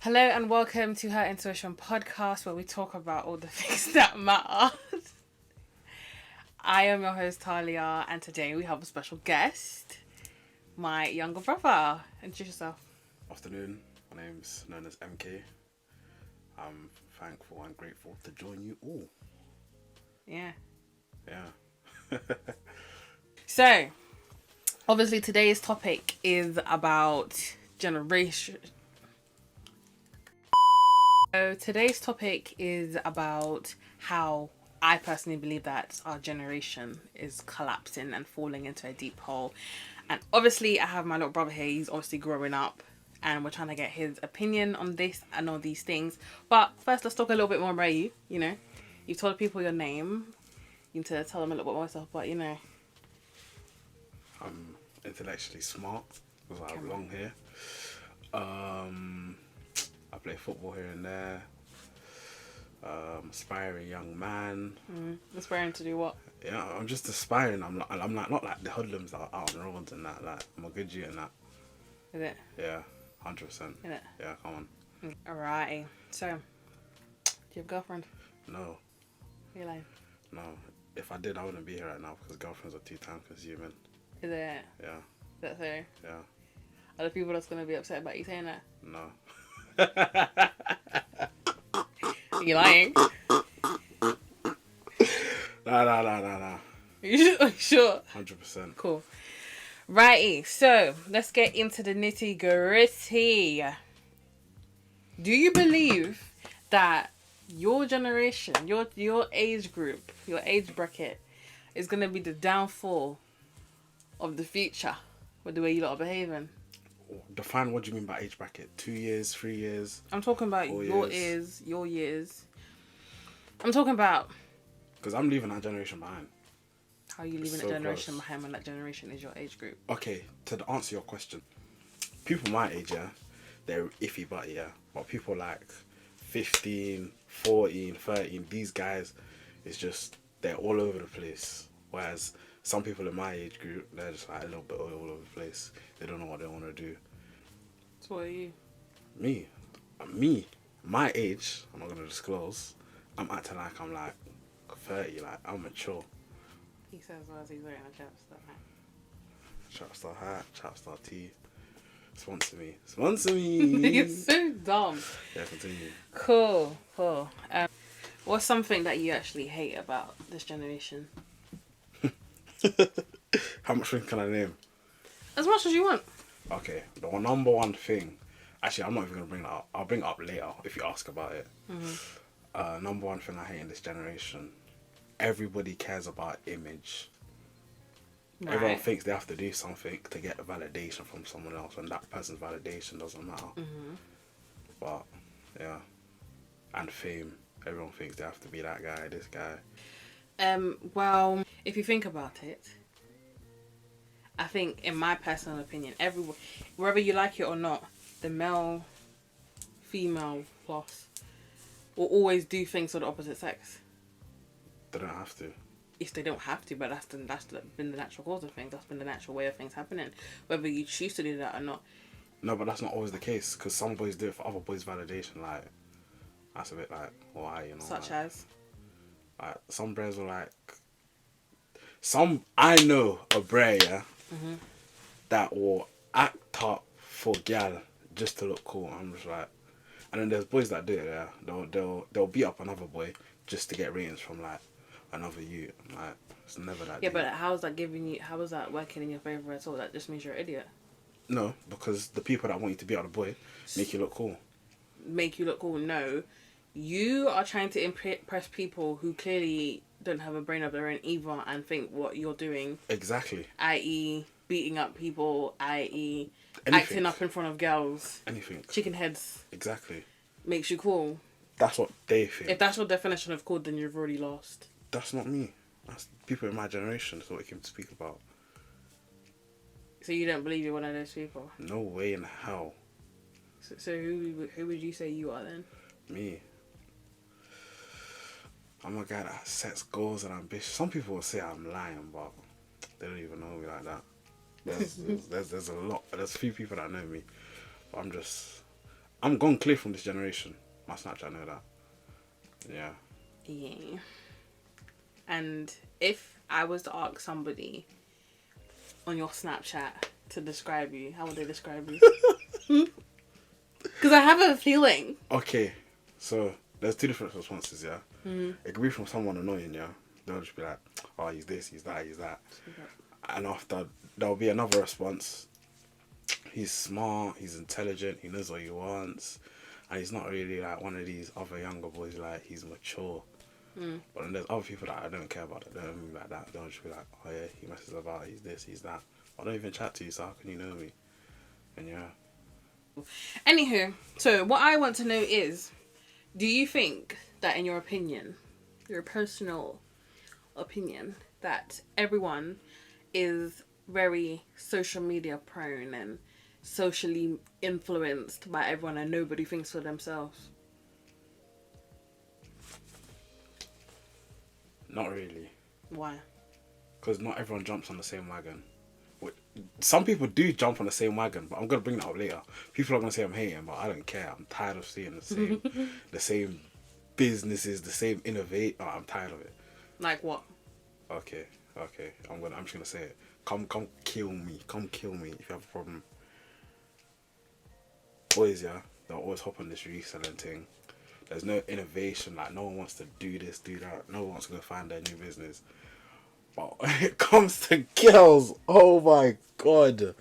Hello and welcome to Her Intuition podcast, where we talk about all the things that matter. I am your host Talia, and today we have a special guest, my younger brother. Introduce yourself. Afternoon, my name's known as MK. I'm thankful and grateful to join you all. Yeah. So, obviously today's topic is about generation. So today's topic is about how I personally believe that our generation is collapsing and falling into a deep hole. And obviously I have my little brother here. He's obviously growing up and we're trying to get his opinion on this and all these things. But first, let's talk a little bit more about you. You know, you've told people your name. You need to tell them a little bit more yourself, but you know. I'm intellectually smart because I have long hair. I play football here and there. Aspiring young man. Aspiring to do what? Yeah, I'm just aspiring. I'm like not like the hoodlums that are out on the roads and that. Like, I'm a good G in that. Is it? Yeah, 100%. Is it? Yeah, come on. Alrighty. So, do you have a girlfriend? No. You're lying. No. If I did, I wouldn't be here right now because girlfriends are too time consuming. Is it? Yeah. Is that so? Yeah. Are the people that's going to be upset about you saying that? No. You're lying. Nah. You sure? 100%. Cool. Righty, so let's get into the nitty gritty. Do you believe that your generation, your age group, your age bracket is going to be the downfall of the future with the way you lot are behaving? Define what do you mean by age bracket? 2 years, 3 years? I'm talking about 4 your years. your years. I'm talking about... Because I'm leaving that generation behind. How are you leaving So a generation close. behind when that generation is your age group? Okay, to answer your question. People my age, yeah, they're iffy but yeah. But people like 15, 14, 13, these guys, it's just, they're all over the place. Whereas some people in my age group, they're just like a little bit all over the place. They don't know what they want to do. So what are you? Me, my age, I'm not going to disclose, I'm acting like I'm like 30, like I'm mature. He says as he's wearing a chapstick hat. Chapstar hat, Chapstar tee. Sponsor me. It's so dumb. Yeah, continue. Cool. What's something that you actually hate about this generation? How much things can I name? As much as you want. Okay, the number one thing. Actually, I'm not even gonna bring that up. I'll bring it up later if you ask about it. Number one thing I hate in this generation. Everybody cares about image. Right. Everyone thinks they have to do something to get a validation from someone else, and that person's validation doesn't matter. But yeah, and fame. Everyone thinks they have to be that guy, this guy. Well, if you think about it, I think, in my personal opinion, whether you like it or not, the male, female plus will always do things for the opposite sex. They don't have to. If they don't have to, but that's been the natural cause of things. That's been the natural way of things happening. Whether you choose to do that or not. No, but that's not always the case, because some boys do it for other boys' validation. Like, that's a bit like, why, you know? Such like, as? Like, some bres are like... I know a bre, yeah, that will act up for gal just to look cool. I'm just like... And then there's boys that do it, yeah. They'll beat up another boy just to get ratings from, like, another you. Like, it's never that deep. But how is that working in your favour at all? That just means you're an idiot. No, because the people that want you to be out of boy make you look cool. Make you look cool? No. You are trying to impress people who clearly don't have a brain of their own either and think what you're doing. Exactly. I.e. beating up people, i.e. acting up in front of girls. Anything. Chicken heads. Exactly. Makes you cool. That's what they think. If that's your definition of cool, then you've already lost. That's not me. That's people in my generation. That's what I came to speak about. So you don't believe you're one of those people? No way in hell. So who would you say you are then? Me. I'm a guy that sets goals and ambitions. Some people will say I'm lying, but they don't even know me like that. There's a few people that know me, but I'm gone clear from this generation. My Snapchat know that. Yeah. Yeah. And if I was to ask somebody on your Snapchat to describe you, how would they describe you? Because I have a feeling. Okay, so there's two different responses, yeah? Mm-hmm. It could be from someone annoying, yeah? They'll just be like, oh, he's this, he's that, he's that. And after, there'll be another response. He's smart, he's intelligent, he knows what he wants. And he's not really like one of these other younger boys, like, he's mature. But then there's other people that I don't care about that don't move like that. They'll just be like, oh yeah, he messes about, he's this, he's that. I don't even chat to you, so how can you know me? And yeah. Anywho, so what I want to know is, do you think that in your opinion, your personal opinion, that everyone is very social media prone and socially influenced by everyone and nobody thinks for themselves? Not really. Why? Because not everyone jumps on the same wagon. Some people do jump on the same wagon, but I'm going to bring that up later. People are going to say I'm hating, but I don't care. I'm tired of seeing the same businesses, the same innovate. Oh, I'm tired of it. Like what? Okay. I'm just gonna say it. Come kill me. Come kill me if you have a problem. Boys, yeah, they'll always hop on this reselling thing. There's no innovation. Like, no one wants to do this, do that. No one wants to go find their new business. But when it comes to girls, oh my god.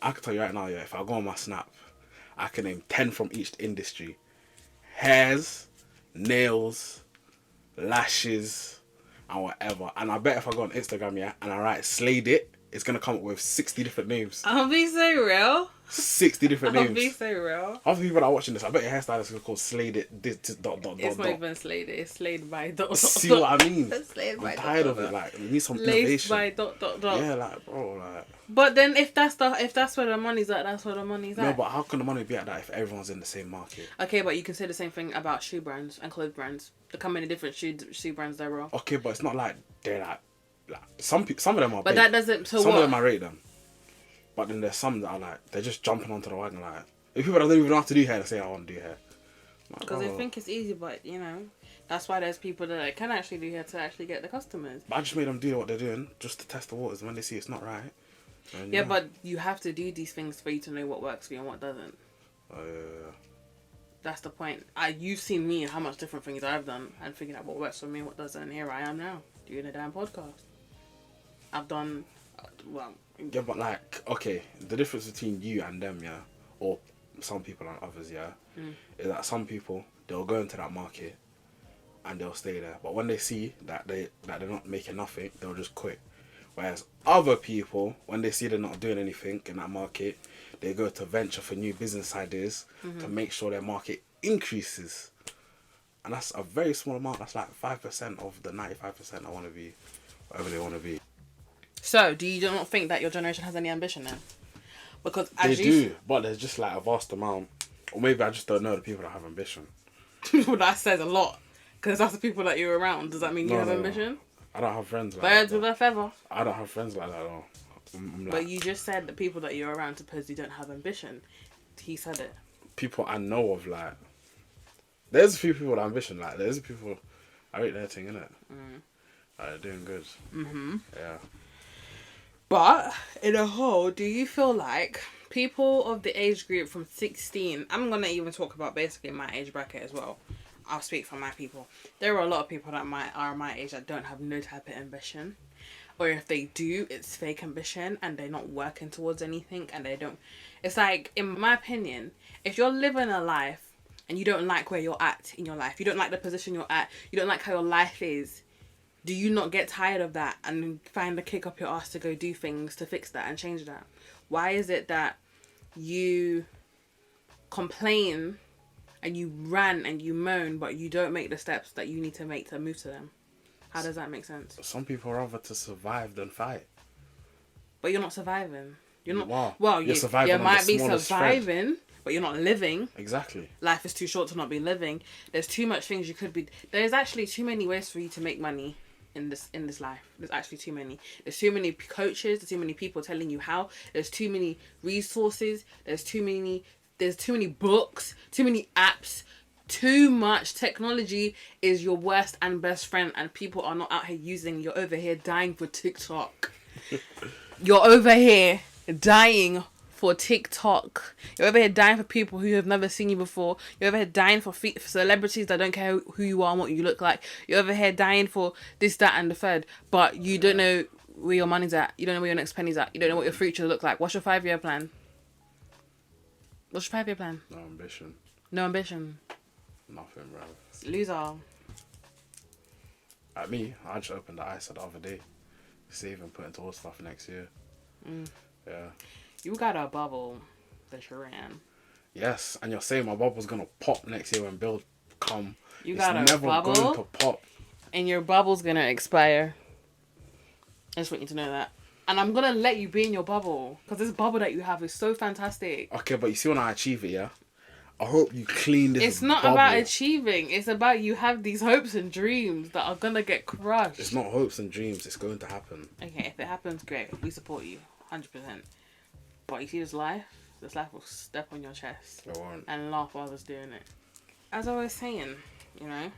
I can tell you right now, yeah, if I go on my Snap, I can name 10 from each industry. Hairs, nails, lashes, and whatever. And I bet if I go on Instagram, yeah, and I write Slayed It, it's going to come up with 60 different names. I'll be so real. 60 different names. I'll be so real. Other people that are watching this, I bet your hairstylist is called Slayed It. It's not even slayed. It's slayed by dot. See what I mean? Slayed by I'm tired of it. Like, we need some Laced innovation. by dot. Yeah, like, bro, like. But then if that's where the money's at, that's where the money's at. No, but how can the money be at that if everyone's in the same market? Okay, but you can say the same thing about shoe brands and clothes brands. There come many different shoe brands there are. Okay, but it's not like they're like some of them are. But big. that doesn't. So some what? of them I rate them. But then there's some that are like, they're just jumping onto the wagon like, if people that don't even know how to do hair, they say I want to do hair. Because they think it's easy, but you know, that's why there's people that can actually do hair to actually get the customers. But I just made them do what they're doing just to test the waters, and when they see it's not right. Yeah, but you have to do these things for you to know what works for you and what doesn't. Yeah. That's the point. You've seen me and how much different things I've done and figuring out what works for me and what doesn't. And here I am now, doing a damn podcast. I've done, well... Yeah, but like, okay, the difference between you and them, yeah, or some people and others, yeah, is that some people, they'll go into that market and they'll stay there. But when they see that they're not making nothing, they'll just quit. Whereas other people, when they see they're not doing anything in that market, they go to venture for new business ideas to make sure their market increases. And that's a very small amount. That's like 5% of the 95% I want to be, whatever they want to be. So, do you not think that your generation has any ambition then? Because as they do, but there's just like a vast amount. Or maybe I just don't know the people that have ambition. Well, that says a lot. Because that's the people that you're around. Does that mean you have ambition? I don't have friends like Birds that. with a feather. I don't have friends like that at all. Like, but you just said the people that you're around supposedly don't have ambition. He said it. People I know of, like... There's a few people with ambition, like, there's people... I rate their thing, innit? They're doing good. Yeah. But, in a whole, do you feel like people of the age group from 16... I'm going to even talk about basically my age bracket as well. I'll speak for my people. There are a lot of people that are my age that don't have no type of ambition. Or if they do, it's fake ambition and they're not working towards anything and they don't... It's like, in my opinion, if you're living a life and you don't like where you're at in your life, you don't like the position you're at, you don't like how your life is, do you not get tired of that and find a kick up your ass to go do things to fix that and change that? Why is it that you complain and you rant and you moan, but you don't make the steps that you need to make to move to them? How does that make sense? Some people rather to survive than fight. But you're not surviving. You're not. Wow. Well, you're you might be surviving, thread. but you're not living. Exactly. Life is too short to not be living. There's too much things you could be. There's actually too many ways for you to make money in this life. There's actually too many. There's too many coaches. There's too many people telling you how. There's too many resources. There's too many There's too many books, too many apps, too much technology is your worst and best friend, and people are not out here using. You're over here dying for TikTok. You're over here dying for TikTok. You're over here dying for people who have never seen you before. You're over here dying for celebrities that don't care who you are and what you look like. You're over here dying for this, that, and the third. But you don't know where your money's at. You don't know where your next penny's at. You don't know what your future look like. What's your 5-year plan? What's your 5-year plan? No ambition. No ambition. Nothing, bro. Loser. At me, I just opened the ISA the other day. Saving, putting towards stuff next year. Yeah. You got a bubble that you're in. Yes, and you're saying my bubble's gonna pop next year when Bill come. You got a bubble? It's never going to pop. And your bubble's gonna expire. I just want you to know that. And I'm gonna let you be in your bubble. Because this bubble that you have is so fantastic. Okay, but you see when I achieve it, yeah? I hope you clean this. It's not bubble. about achieving. It's about you have these hopes and dreams that are gonna get crushed. It's not hopes and dreams. It's going to happen. Okay, if it happens, great. We support you, 100%. But you see this life will step on your chest It won't. and laugh while others doing it. As I was saying, you know,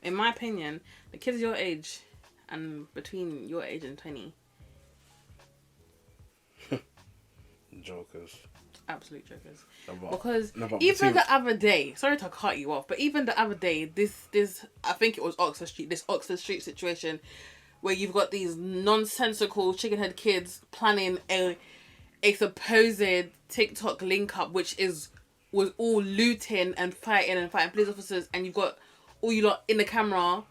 in my opinion, the kids your age and between your age and 20, Jokers. absolute jokers. No, Because but even the other day, sorry to cut you off, but even the other day, this I think it was this Oxford Street situation, where you've got these nonsensical chickenhead kids planning a supposed TikTok link up, which was all looting and fighting police officers, and you've got all you lot in the camera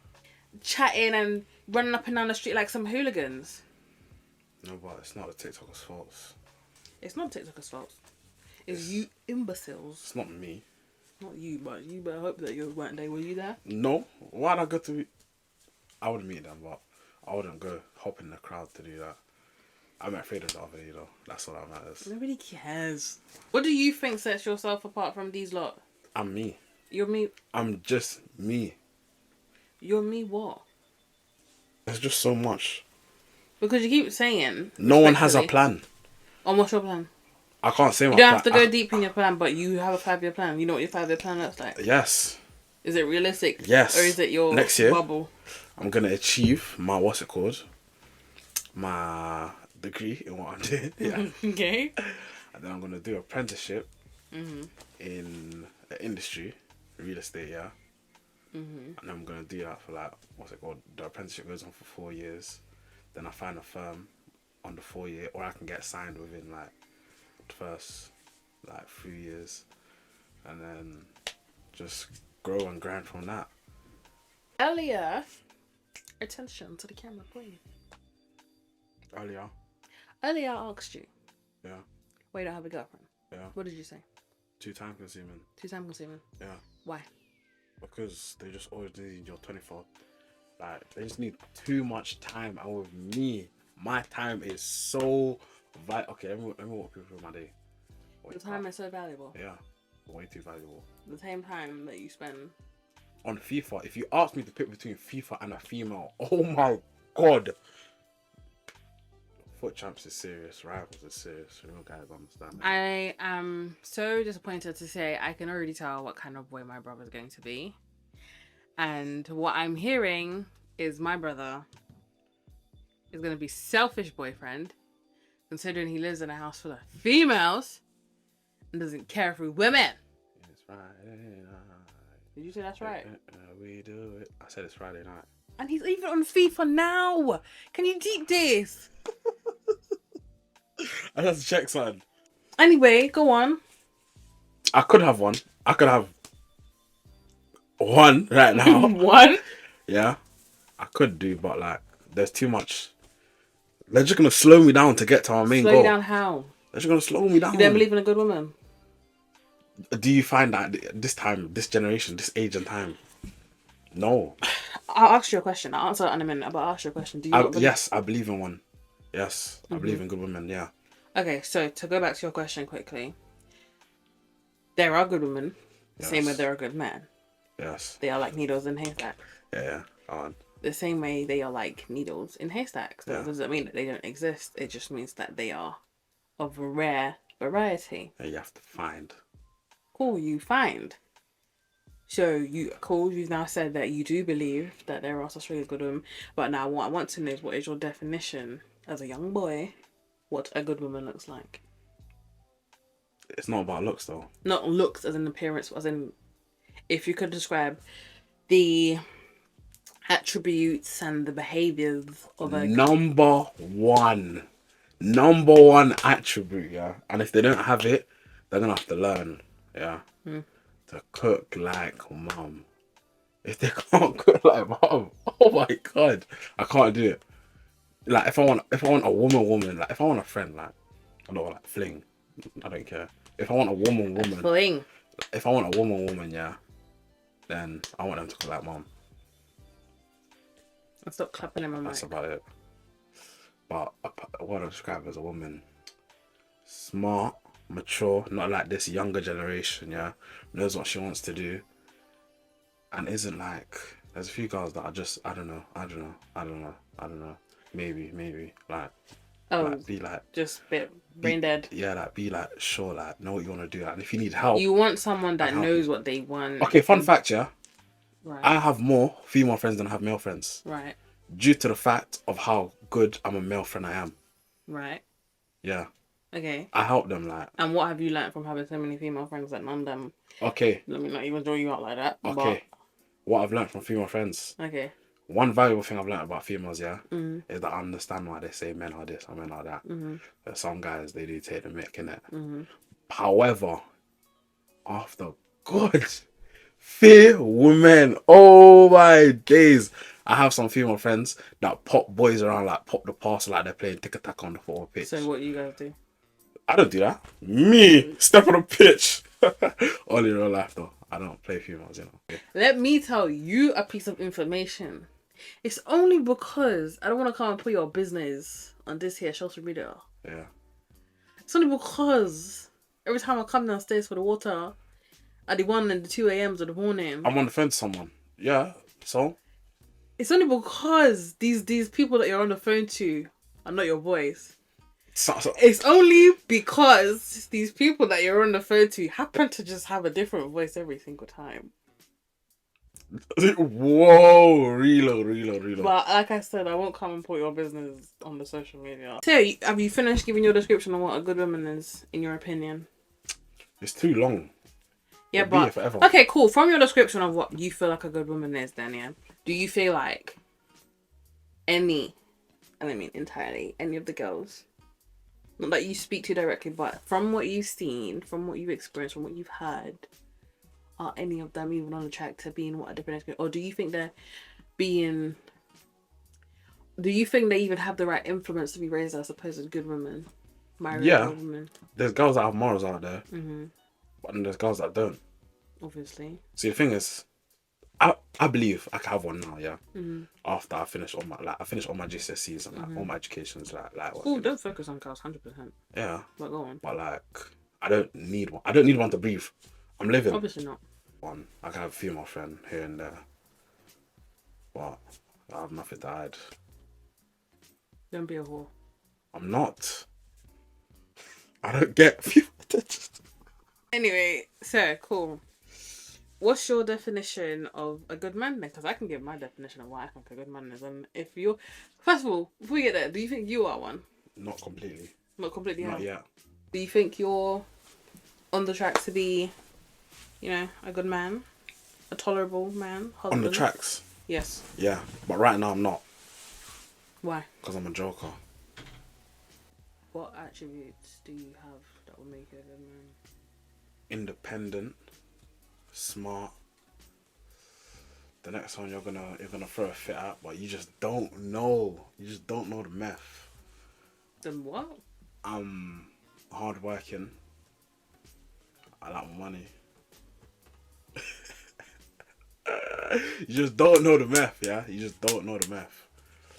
chatting and running up and down the street like some hooligans. No, but it's not the TikTokers' fault. It's not TikTokers' fault. It's you imbeciles. It's not me. Not you, but you better hope that you weren't there. Were you there? No. Why'd I go to... I would meet them, but I wouldn't go hop in the crowd to do that. I'm afraid of the other day, though. That's all that matters. Nobody cares. What do you think sets yourself apart from these lot? I'm me. You're me. I'm just me. You're me what? There's just so much. Because you keep saying... No one has a plan. And what's your plan? I can't say my You plan. don't have to go deep in your plan, but you have a 5-year plan. You know what your 5-year plan looks like? Yes. Is it realistic? Yes. Or is it your next year, bubble? I'm going to achieve my, what's it called? My degree in what I'm doing. Yeah. Okay. And then I'm going to do apprenticeship in the industry, real estate, yeah. And then I'm going to do that for like, what's it called? The apprenticeship goes on for 4 years. Then I find a firm on the 4-year, or I can get signed within like the first like 3 years. And then just grow and grind from that. Earlier, attention to the camera, please. Earlier I asked you. Yeah. Why you don't have a girlfriend? Yeah. What did you say? Too time consuming. Too time consuming. Yeah. Why? Because they just always need your 24. Like, they just need too much time. And with me, my time is so okay, let me walk people through my day. Your time is so valuable. Yeah. Way too valuable. The same time that you spend on FIFA, if you ask me to pick between FIFA and a female, oh my god. Foot champs is serious, rivals is serious. Real guys understand. I am so disappointed to say I can already tell what kind of boy my brother's going to be. And what I'm hearing is my brother is going to be selfish boyfriend, considering he lives in a house full of females and doesn't care for women. It's Friday night. Did you say that's right? We do it. I said it's Friday night. And he's even on FIFA now. Can you deep this? I have to check, son. Anyway, go on. I could have one. I could have one right now. One? Yeah. I could do, but like, there's too much. They're just going to slow me down to get to our main goal. Slow you down how? They're just going to slow me down. You don't believe in a good woman? Do you find that this time, this generation, this age and time? No. I'll ask you a question. I'll answer that in a minute, but I'll ask you a question. Do you yes, I believe in one. Yes, I believe in good women, yeah. Okay, so to go back to your question quickly. There are good women. The same way there are good men. Yes. They are like needles in haystacks. Yeah. The same way they are like needles in haystacks. That doesn't mean that they don't exist. It just means that they are of a rare variety. And you have to find. Cool, you find. So you've now said that you do believe that there are such really good women. But now what I want to know is, what is your definition as a young boy, what a good woman looks like? It's not about looks though. Not looks as in appearance, as in, if you could describe the attributes and the behaviors of a Number one attribute, yeah. And if they don't have it, they're gonna have to learn, yeah, to cook like mum. If they can't cook like mum, oh my god, I can't do it. Like if I want a woman, like if I want a friend, like I don't like fling, I don't care. If I want a woman, fling. if I want a woman, yeah, then I want them to cook like mum. I'll stop clapping in my mic. That's about it. But what I describe as a woman, smart, mature, not like this younger generation, yeah, knows what she wants to do, and isn't like, there's a few girls that are just, I don't know, maybe, like, be like, just a bit brain dead. Yeah, like, be like, sure, like, know what you want to do, and if you need help. You want someone that knows what they want. Okay, fun fact, yeah, right. I have more female friends than I have male friends. Right. Due to the fact of how good I'm a male friend I am. Right. Yeah. Okay. I help them, like. And what have you learned from having so many female friends that none of them? Okay. Let me not even draw you out like that. Okay. But... what I've learned from female friends. Okay. One valuable thing I've learned about females, yeah, is that I understand why they say men are this and men are that. There's some guys, they do take the mick, innit? However, after God, fear women. Oh my days. I have some female friends that pop boys around, like pop the parcel like they're playing tic-tac on the football pitch. So what do you guys do? I don't do that. Me, step on the pitch. All in real life though. I don't play females, you know. Yeah. Let me tell you a piece of information. It's only because I don't want to come and put your business on this here social media. Yeah. It's only because every time I come downstairs for the water at the 1 and the 2 a.m. of the morning, I'm on the phone to someone. Yeah. So? It's only because these people that you're on the phone to are not your boys. It's only because these people that you're on the phone to happen to just have a different voice every single time. Whoa, reload. But like I said, I won't come and put your business on the social media. So, have you finished giving your description on what a good woman is, in your opinion? It's too long. Yeah, but... okay, cool. From your description of what you feel like a good woman is, then, yeah, do you feel like any, and I mean entirely, any of the girls, not that you speak to directly, but from what you've seen, from what you've experienced, from what you've heard, are any of them even on the track to being what a different experience? Or do you think they're being... do you think they even have the right influence to be raised as supposed good women? Yeah. Good women? There's girls that have morals out there. But then there's girls that don't. Obviously. See, the thing is, I believe I can have one now, yeah. After I finish all my GCSEs and like all my education's like. Oh, don't focus on girls, 100%. Yeah. But go on. But like, I don't need one. I don't need one to breathe. I'm living. Obviously not. One, I can have a female friend here and there, but I have nothing to hide. Don't be a whore. I'm not. I don't get female attention. Anyway, so cool. What's your definition of a good man then? Because I can give my definition of what I think a good man is. And if you're... first of all, before we get there, do you think you are one? Not completely. Not completely? Not yet. Do you think you're on the track to be, you know, a good man? A tolerable man? Husband? On the tracks? Yes. Yeah, but right now I'm not. Why? Because I'm a joker. What attributes do you have that will make you a good man? Independent, smart. The next one you're gonna throw a fit at, but you just don't know. You just don't know the meth. Then what? Hard working. I like my money. You just don't know the meth, yeah? You just don't know the meth.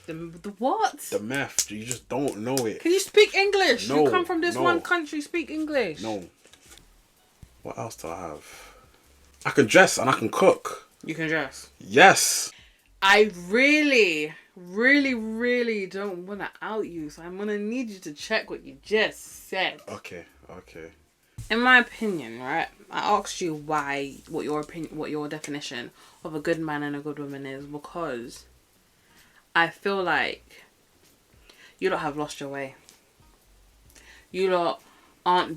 The what? The meth. You just don't know it. Can you speak English? No, you come from this one country, speak English. No. What else do I have? I can dress and I can cook. You can dress? Yes. I really don't want to out you, so I'm going to need you to check what you just said. Okay. Okay. In my opinion, right? I asked you what your definition of a good man and a good woman is, because I feel like you lot have lost your way. You lot are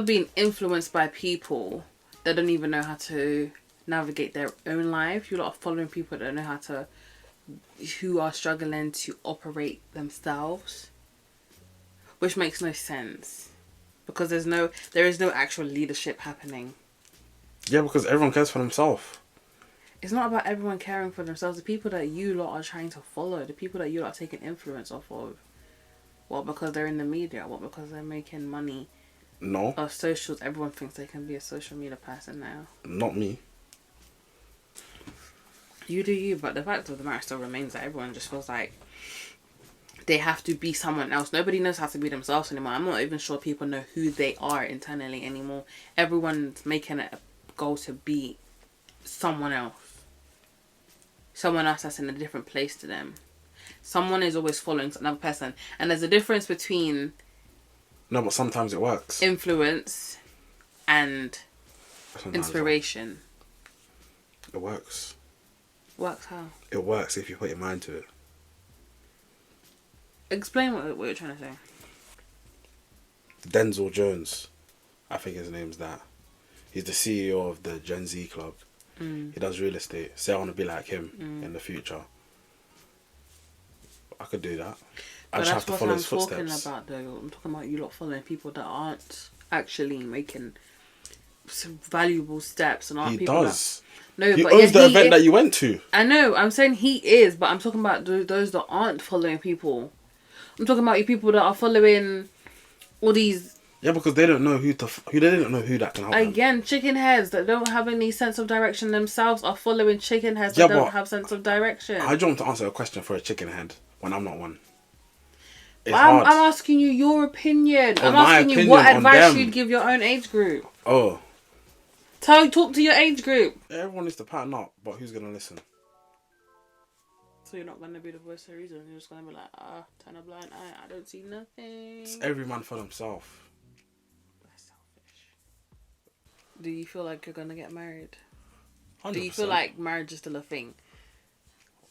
being influenced by people that don't even know how to navigate their own life. You lot are following people that don't know who are struggling to operate themselves, which makes no sense, because there is no actual leadership happening. Yeah, because everyone cares for themselves. It's not about everyone caring for themselves. The people that you lot are trying to follow, the people that you lot are taking influence off of, what, because they're in the media, what, because they're making money. No. Of socials, everyone thinks they can be a social media person now. Not me. You do you, but the fact of the matter still remains that everyone just feels like they have to be someone else. Nobody knows how to be themselves anymore. I'm not even sure people know who they are internally anymore. Everyone's making it a goal to be someone else. Someone else that's in a different place to them. Someone is always following another person. And there's a difference between... No, but sometimes it works. Influence and inspiration. It works. Works how? It works if you put your mind to it. Explain what you're trying to say. Denzel Jones, I think his name's that. He's the CEO of the Gen Z club. He does real estate. Say I want to be like him in the future. I could do that. I just have to follow his footsteps. That's what I'm talking about, though. I'm talking about you lot following people that aren't actually making some valuable steps and aren't he people does. No, he but owns the event that you went to. I know. I'm saying he is, but I'm talking about those that aren't following people. I'm talking about you people that are following all these. Yeah, because they don't know they don't know who that can help them. Again, chicken heads that don't have any sense of direction themselves are following chicken heads that don't have sense of direction. I don't want to answer a question for a chicken head when I'm not one. I'm asking you your opinion. I'm asking you what advice you'd give your own age group. Oh. Talk to your age group. Everyone needs to pattern up, but who's going to listen? So you're not going to be the voice of reason. You're just going to be like, turn a blind eye. I don't see nothing. It's every man for themselves. That's selfish. Do you feel like you're going to get married? 100%. Do you feel like marriage is still a thing?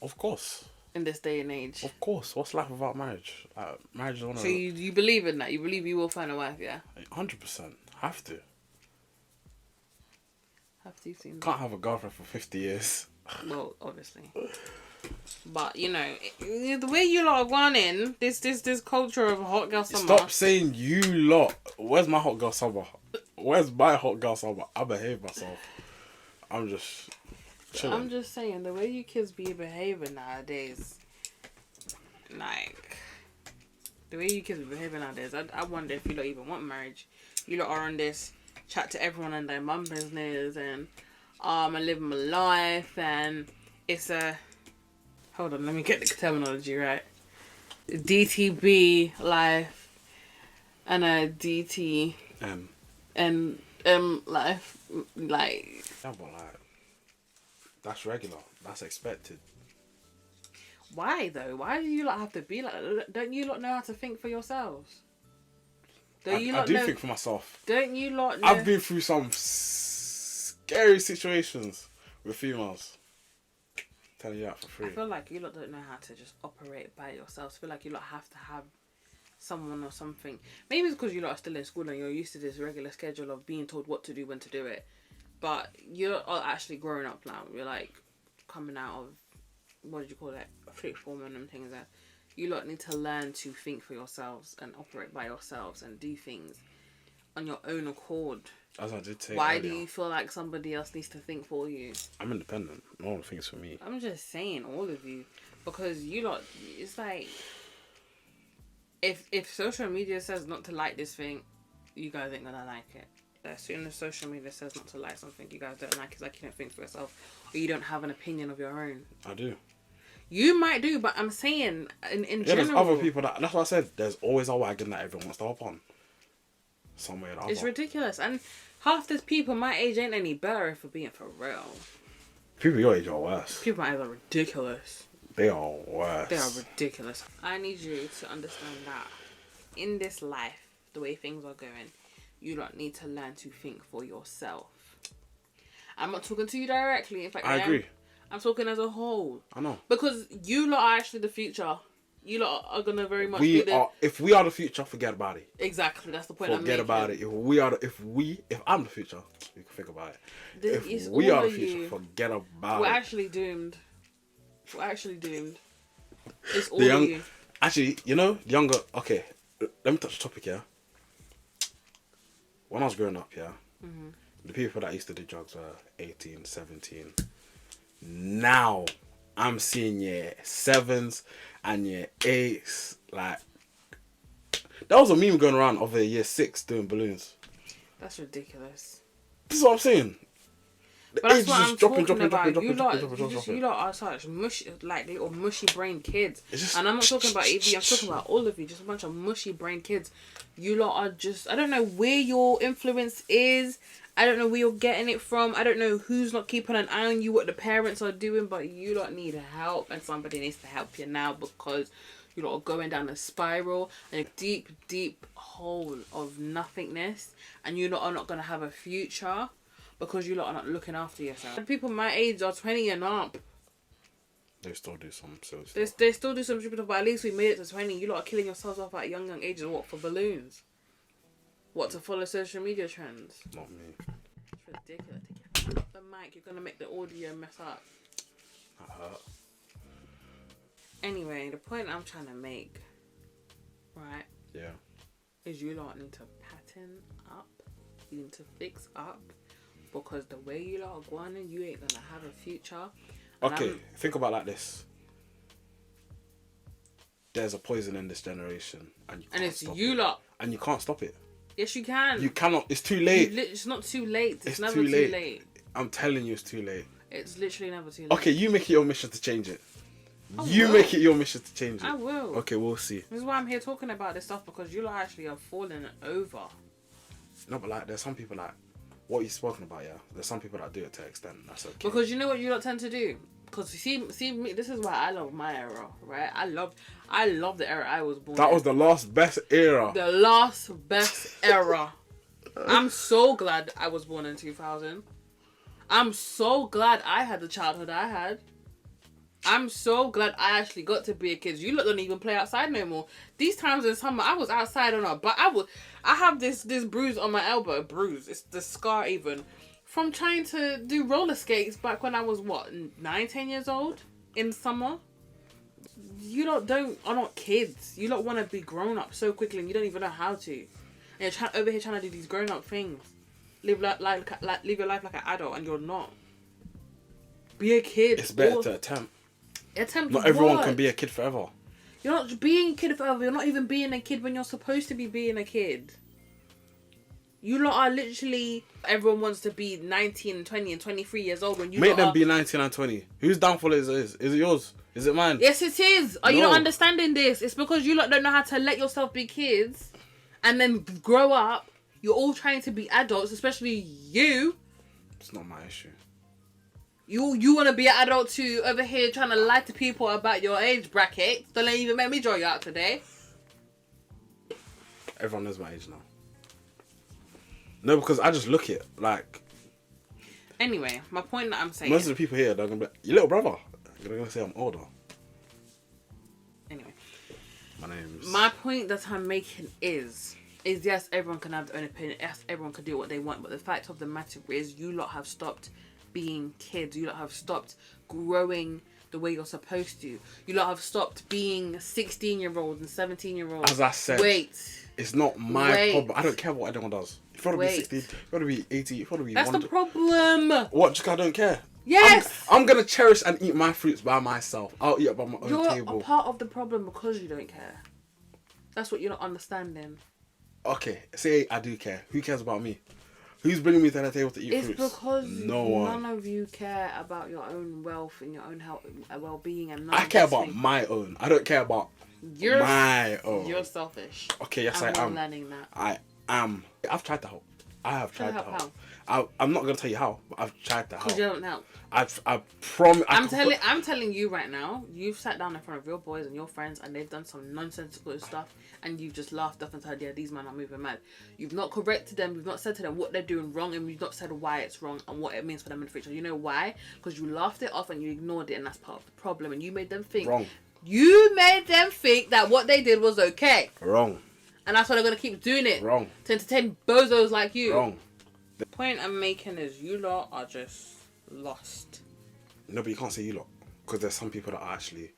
Of course. In this day and age? Of course. What's life without marriage? Marriage is one of So you believe in that? You believe you will find a wife, yeah? 100%. Have to. Can't have a girlfriend for 50 years. Well, obviously. But, you know, the way you lot are going in, this culture of hot girl summer. Stop saying you lot. Where's my hot girl summer? Where's my hot girl summer? I behave myself. I'm just chilling. I'm just saying, the way you kids be behaving nowadays, like, the way you kids be behaving nowadays, I wonder if you lot even want marriage. You lot are on this chat to everyone and their mum business and I live my life and it's a hold on, let me get the terminology right. DTB life and a DT and life, like yeah, but like that's regular. That's expected. Why though? Why do you lot have to be like that? Don't you lot know how to think for yourselves? I do think for myself. Don't you lot know? I've been through some scary situations with females. Telling you that for free. I feel like you lot don't know how to just operate by yourselves. I feel like you lot have to have someone or something. Maybe it's because you lot are still in school and you're used to this regular schedule of being told what to do, when to do it. But you're actually growing up now. You're like coming out of, what did you call that? Sixth form and things like that. You lot need to learn to think for yourselves and operate by yourselves and do things on your own accord. As I did say Why earlier, do you feel like somebody else needs to think for you? I'm independent. No one thinks for me. I'm just saying, all of you. Because you lot, it's like, if social media says not to like this thing, you guys ain't gonna like it. As soon as social media says not to like something, you guys don't like it. It's like you don't think for yourself. Or you don't have an opinion of your own. I do. You might do, but I'm saying in general. There's other people that's what I said. There's always a wagon that everyone wants to hop on. Some way or other. It's ridiculous. And half these people my age ain't any better, if we're being for real. People your age are worse. People my age are ridiculous. They are worse. They are ridiculous. I need you to understand that in this life, the way things are going, you lot need to learn to think for yourself. I'm not talking to you directly. In fact, I agree. I'm talking as a whole. I know. Because you lot are actually the future. You lot are gonna very much If we are the future, forget about it. Exactly, that's the point I'm making. Forget about it. If I'm the future, we can think about it. If we are the future, forget about it. We're actually doomed. It's all of you. Actually, you know, younger. Okay, let me touch the topic. Yeah. When I was growing up, the people that used to do drugs were 18, 17. Now, I'm seeing year 7s and year 8s. Like, there was a meme going around of a year 6 doing balloons. That's ridiculous. This is what I'm saying. But that's what I'm talking about. You lot are such mushy, like little mushy brained kids. And I'm not talking about Evie, I'm talking about all of you. Just a bunch of mushy brained kids. You lot are just, I don't know where your influence is. I don't know where you're getting it from. I don't know who's not keeping an eye on you, what the parents are doing. But you lot need help. And somebody needs to help you now, because you lot are going down a spiral and a deep, deep hole of nothingness. And you lot are not going to have a future, because you lot are not looking after yourself. People my age are 20 and up. They still do some silly stuff. They still do some stupid stuff, but at least we made it to 20. You lot are killing yourselves off at young ages. What, for balloons? What, to follow social media trends? Not me. It's ridiculous. Take your off the mic. You're going to make the audio mess up. That hurt. Anyway, the point I'm trying to make, right? Yeah. Is you lot need to pattern up. You need to fix up. Because the way you lot are going, you ain't gonna have a future. Okay, think about it like this. There's a poison in this generation, and it's you lot, and you can't stop it. Yes, you can. You cannot. It's too late. It's not too late. It's never too late. I'm telling you, it's too late. It's literally never too late. Okay, you make it your mission to change it. Make it your mission to change it. I will. Okay, we'll see. This is why I'm here talking about this stuff, because you lot actually are falling over. No, but like, there's some people like what you've spoken about. Yeah, there's some people that do it to an extent. That's okay. Because you know what you lot tend to do. Because see me. This is why I love my era, right? I love the era I was born. That was the last best era. The last best era. I'm so glad I was born in 2000. I'm so glad I had the childhood I had. I'm so glad I actually got to be a kid. You lot don't even play outside no more. These times in summer, I was outside on a, but I have this bruise on my elbow. Bruise. It's the scar even. From trying to do roller skates back when I was, 9-10 years old in summer. You lot are not kids. You lot want to be grown up so quickly and you don't even know how to. And you're over here trying to do these grown up things. Live your life like an adult, and you're not. Be a kid. It's better to attempt. Not everyone can be a kid forever. You're not being a kid forever. You're not even being a kid when you're supposed to be being a kid. You lot are literally... Everyone wants to be 19 and 20 and 23 years old when you Make them be 19 and 20. Whose downfall is it? Is it yours? Is it mine? Yes, it is. Are you not understanding this? It's because you lot don't know how to let yourself be kids and then grow up. You're all trying to be adults, especially you. It's not my issue. You want to be an adult too, over here trying to lie to people about your age bracket. Don't even make me draw you out today. Everyone knows my age now. No, because I just look it like... Anyway, my point that I'm saying... Most of the people here, they're going to be like, your little brother. They're going to say I'm older. Anyway. name's... My point that I'm making is yes, everyone can have their own opinion. Yes, everyone can do what they want. But the fact of the matter is, you lot have stopped being kids. You lot have stopped growing the way you're supposed to. You lot have stopped being 16-year-olds and 17-year-olds. As I said, it's not my problem. I don't care what anyone does. If you want to be 16, if you want to be 80, if you want to be... That's the problem. What? Just 'cause I don't care. Yes. I'm going to cherish and eat my fruits by myself. I'll eat it by my own table. You're a part of the problem because you don't care. That's what you're not understanding. Okay, say I do care. Who cares about me? Who's bringing me to the table to eat fruits? It's because none of you care about your own wealth and your own health, well-being, and I care about my own. I don't care about my own. You're selfish. Okay, yes, I am. learning that. I am. I've tried to help. I have tried to help. I'm not gonna tell you how, but I've tried to help. Because you don't help. I promise. I'm telling you right now. You've sat down in front of your boys and your friends, and they've done some nonsensical stuff, and you've just laughed up and said, "Yeah, these men are moving mad." You've not corrected them. You've not said to them what they're doing wrong, and you've not said why it's wrong and what it means for them in the future. You know why? Because you laughed it off and you ignored it, and that's part of the problem. And you made them think Wrong. You made them think that what they did was okay. Wrong. And that's why they're gonna keep doing it. Wrong. To entertain bozos like you. Wrong. The point I'm making is you lot are just lost. No, but you can't say you lot, because there's some people that are actually.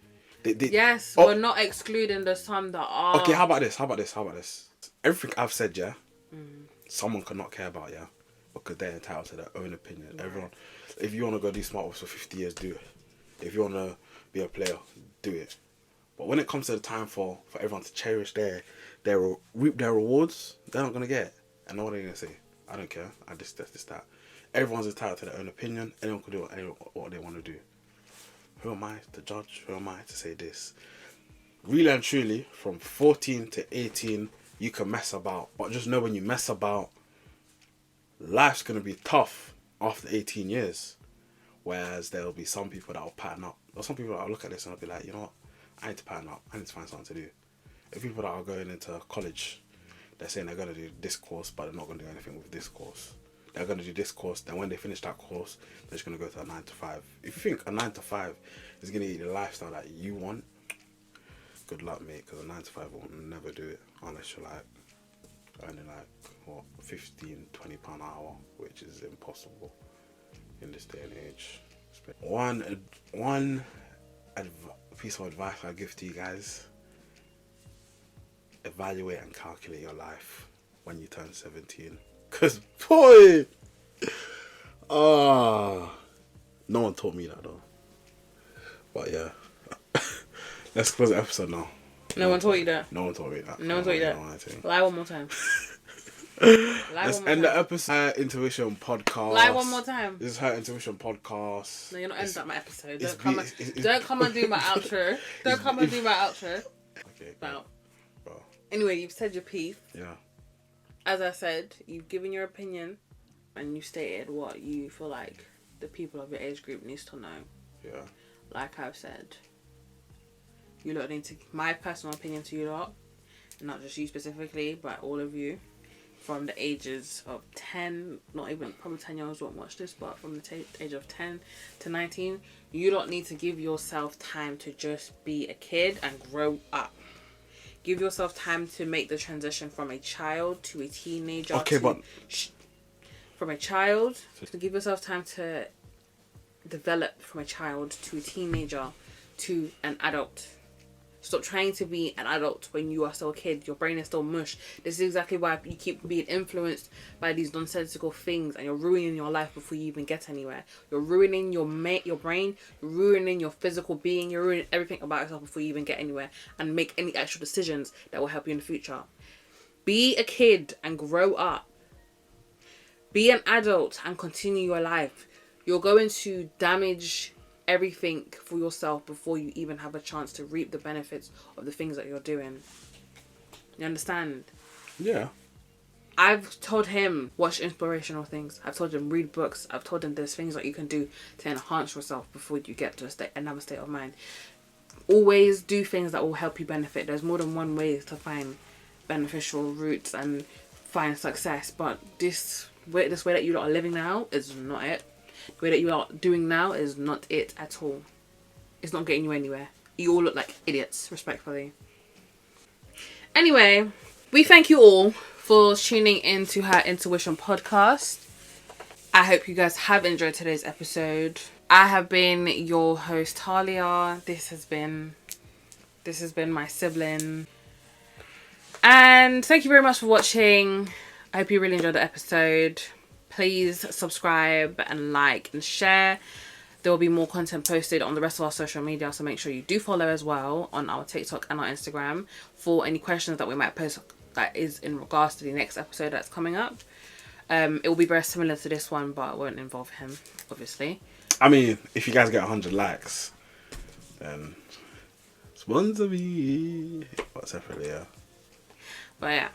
Yes, we're not excluding the some that are. Okay, how about this? Everything I've said, yeah, someone could not care about, yeah, because they're entitled to their own opinion. Right. Everyone, if you want to go do Smart Ops for 50 years, do it. If you want to be a player, do it. But when it comes to the time for everyone to cherish reap their rewards, they're not gonna get it. And what are they gonna say? I don't care. I just that. Everyone's entitled to their own opinion. Anyone can do what they want to do. Who am I to judge? Who am I to say this? Really and truly, from 14 to 18, you can mess about. But just know when you mess about, life's going to be tough after 18 years. Whereas there'll be some people that will pattern up. Or some people that will look at this and will be like, you know what? I need to pattern up. I need to find something to do. If people that are going into college, they're saying they're going to do this course, but they're not going to do anything with this course. They're going to do this course, then when they finish that course, they're just going to go to a 9 to 5. If you think a 9 to 5 is going to get you the lifestyle that you want, good luck, mate, because a 9 to 5 will never do it unless you're like earning like, what, 15, 20 pound an hour, which is impossible in this day and age. One piece of advice I give to you guys: evaluate and calculate your life when you turn 17. Cause boy, no one taught me that though. But yeah, let's close the episode now. No one taught you that. No one taught me that. No one taught you that. Lie one more time. Let's end the episode. Intuition podcast. Lie one more time. This is her Intuition podcast. No, you're not ending up my episode. Don't come and do my outro. Don't come and do my outro. Okay. Bro. Anyway, you've said your piece. Yeah. As I said, you've given your opinion, and you stated what you feel like the people of your age group needs to know. Yeah. Like I've said, you lot need to. My personal opinion to you lot, not just you specifically, but all of you, from the ages of 10, not even probably 10 years won't watch this, but from the age of 10 to 19, you lot need to give yourself time to just be a kid and grow up. Give yourself time to make the transition from a child to a teenager. Okay, but from a child, to give yourself time to develop from a child to a teenager to an adult. Stop trying to be an adult when you are still a kid. Your brain is still mush. This is exactly why you keep being influenced by these nonsensical things, and you're ruining your life before you even get anywhere. You're ruining your brain. You're ruining your physical being. You're ruining everything about yourself before you even get anywhere and make any actual decisions that will help you in the future. Be a kid and grow up. Be an adult and continue your life. You're going to damage everything for yourself before you even have a chance to reap the benefits of the things that you're doing. You understand? Yeah. I've told him watch inspirational things. I've told him read books. I've told him there's things that you can do to enhance yourself before you get to another state of mind. Always do things that will help you benefit. There's more than one way to find beneficial routes and find success, but this way that you lot are living now is not it. The way that you are doing now is not it at all. It's not getting you anywhere. You all look like idiots, respectfully. Anyway, we thank you all for tuning in to her Intuition podcast. I hope you guys have enjoyed today's episode. I have been your host, Talia. This has been my sibling. And thank you very much for watching. I hope you really enjoyed the episode. Please subscribe and like and share. There will be more content posted on the rest of our social media, so make sure you do follow as well on our TikTok and our Instagram for any questions that we might post that is in regards to the next episode that's coming up. It will be very similar to this one, but it won't involve him, obviously. I mean, if you guys get 100 likes, then sponsor me. But separately, yeah. But yeah.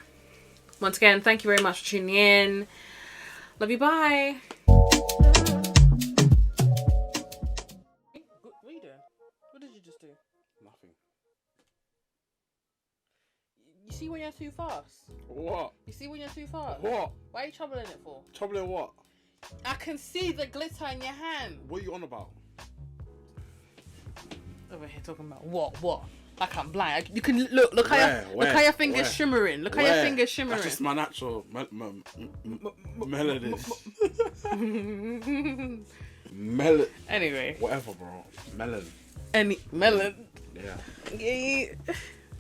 Once again, thank you very much for tuning in. Love you. Bye. What are you doing? What did you just do? Nothing. You see when you're too fast? What? You see when you're too fast? What? Why are you troubling it for? Troubling what? I can see the glitter in your hand. What are you on about? Over here talking about what? Like I'm blind. You can look how your fingers shimmering. Look how your fingers shimmering. That's just my natural melody. Anyway. Whatever, bro. Melon. Yeah.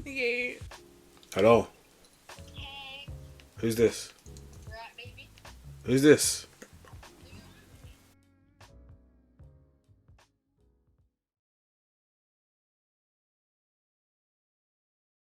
Yeah. Hello. Hey, Who's this? right, baby. Who's this?